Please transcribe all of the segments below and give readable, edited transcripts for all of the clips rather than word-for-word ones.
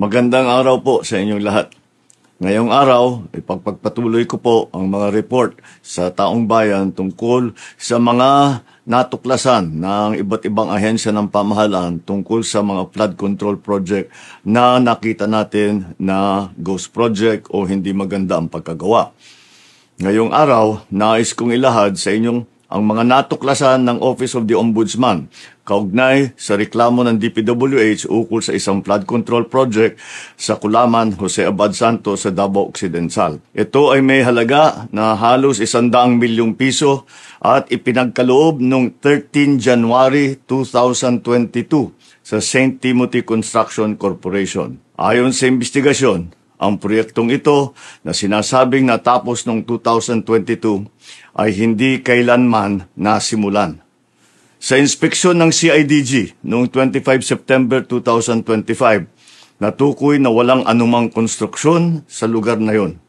Magandang araw po sa inyong lahat. Ngayong araw, ipagpagpatuloy ko po ang mga report sa taong bayan tungkol sa mga natuklasan ng iba't ibang ahensya ng pamahalaan tungkol sa mga flood control project na nakita natin na ghost project o hindi maganda ang pagkagawa. Ngayong araw, nais kong ilahad sa inyong ang mga natuklasan ng Office of the Ombudsman kaugnay sa reklamo ng DPWH ukol sa isang flood control project sa Kulaman, Jose Abad Santos sa Davao Occidental. Ito ay may halaga na halos 100 milyong piso at ipinagkaloob noong 13 January 2022 sa St. Timothy Construction Corporation. Ayon sa investigasyon, ang proyektong ito na sinasabing natapos noong 2022 ay hindi kailanman nasimulan. Sa inspeksyon ng CIDG noong 25 September 2025, natukoy na walang anumang konstruksyon sa lugar na yon.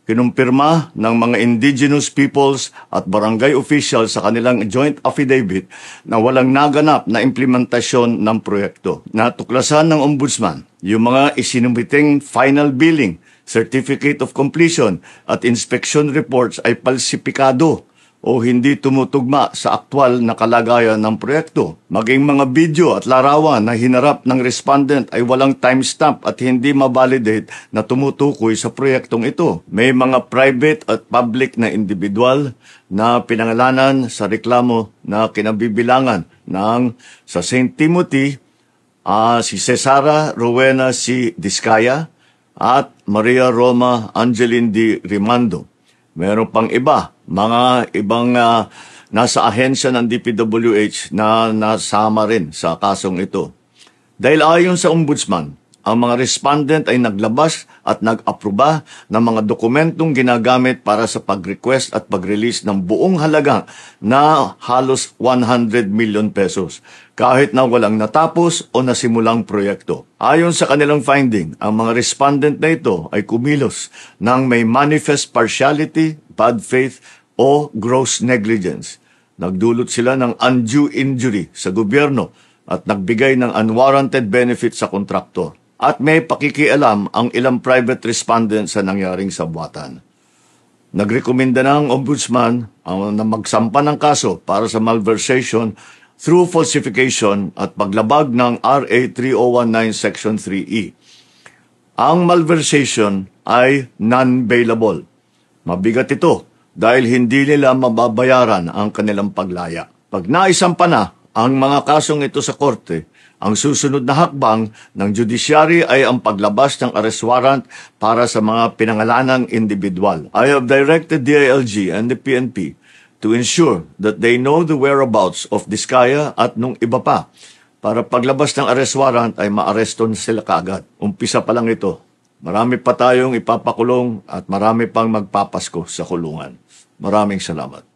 Kinumpirma ng mga indigenous peoples at barangay officials sa kanilang joint affidavit na walang naganap na implementasyon ng proyekto. Natuklasan ng Ombudsman yung mga isinumiting final billing, certificate of completion at inspection reports ay palsipikado o hindi tumutugma sa aktwal na kalagayan ng proyekto. Maging mga video at larawan na hinarap ng respondent ay walang timestamp at hindi mabalidate na tumutukoy sa proyektong ito. May mga private at public na individual na pinangalanan sa reklamo na kinabibilangan ng sa St. Timothy, si Cesara Rowena C. Discaya at Maria Roma Angeline D. Rimando. Meron pang iba, mga ibang nasa ahensya ng DPWH na nasama rin sa kasong ito. Dahil ayon sa Ombudsman, ang mga respondent ay naglabas at nag-aproba ng mga dokumentong ginagamit para sa pag-request at pag-release ng buong halaga na halos 100 million pesos, kahit na walang natapos o nasimulang proyekto. Ayon sa kanilang finding, ang mga respondent na ito ay kumilos ng may manifest partiality, bad faith o gross negligence. Nagdulot sila ng undue injury sa gobyerno at nagbigay ng unwarranted benefit sa kontraktor. At may pakikialam ang ilang private respondents sa nangyaring sabwatan. Nagrekomenda ng Ombudsman na magsampa ng kaso para sa malversation through falsification at paglabag ng RA 3019 Section 3E. Ang malversation ay non-bailable. Mabigat ito dahil hindi nila mababayaran ang kanilang paglaya. Pag naisampa na ang mga kasong ito sa korte, ang susunod na hakbang ng judiciary ay ang paglabas ng arrest warrant para sa mga pinangalanang individual. I have directed DILG and the PNP to ensure that they know the whereabouts of Discaya at nung iba pa para paglabas ng arrest warrant ay maaresto sila kaagad. Umpisa pa lang ito. Marami pa tayong ipapakulong at marami pang magpapasko sa kulungan. Maraming salamat.